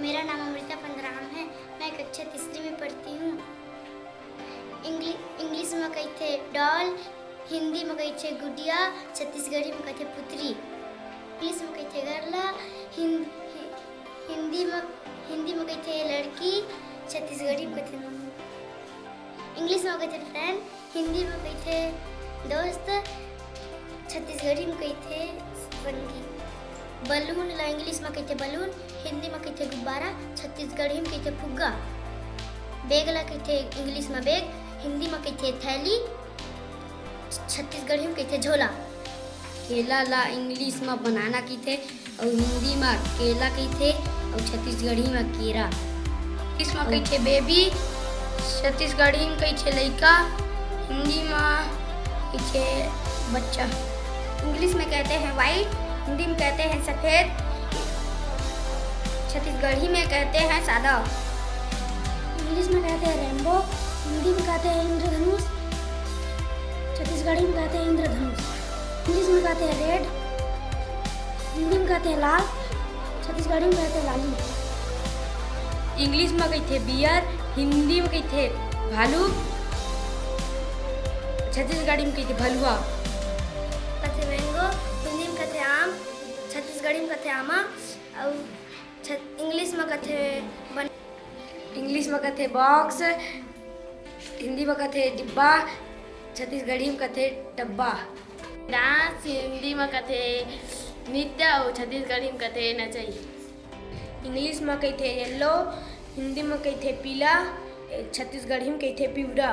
मेरा नाम अमृता पंद्राम है। मैं कक्षा तीसरी में पढ़ती हूँ। इंग्लिश में कहते डॉल, हिंदी में कहते गुड़िया, छत्तीसगढ़ी में कहते पुत्री। इंग्लिश में कहते गरला, हिंदी में कहते लड़की, छत्तीसगढ़ी में कहते इंग्लिश में कहते फ्रेंड, हिंदी में कहते दोस्त, छत्तीसगढ़ी में कहते संगी। बलून ला इंग्लिश में कहते बलून, हिंदी में कहते गुब्बारा, छत्तीसगढ़ी में कहते फुग्गा। बैग ला कहते इंग्लिश में बैग, हिंदी में कहते थैली, छत्तीसगढ़ी में कहते झोला। केला ला इंग्लिश में बनाना कहते और हिंदी में केला कहते और छत्तीसगढ़ी में केरा। इंग्लिश में कहते बेबी, छत्तीसगढ़ी में कहते लड़का, हिंदी में कहते बच्चा। इंग्लिश में कहते हैं वाइट, हिंदी में कहते हैं सफ़ेद, छत्तीसगढ़ी में कहते हैं सादा। इंग्लिश में कहते हैं रेनबो, हिंदी में कहते हैं इंद्रधनुष, छत्तीसगढ़ी में कहते हैं इंद्रधनुष। इंग्लिश में कहते हैं रेड, हिंदी में कहते हैं लाल, छत्तीसगढ़ी में कहते हैं लाली। इंग्लिश में कहते बियर, हिंदी में कहते भालू, छत्तीसगढ़ी में कहते भलुआ। कहते मैंगो, हिंदी में कहते आम, छत्तीसगढ़ी में कहते आमा और इंग्लिश में कहते इंग्लिश में कहते बॉक्स, हिंदी में कहते डिब्बा, छत्तीसगढ़ी में कहते डब्बा। डांस हिंदी में कहते नृत्य और छत्तीसगढ़ी में कहते नचई। इंग्लिश में कहते येलो, हिंदी में कहते पीला, छत्तीसगढ़ी में कहते पिवरा।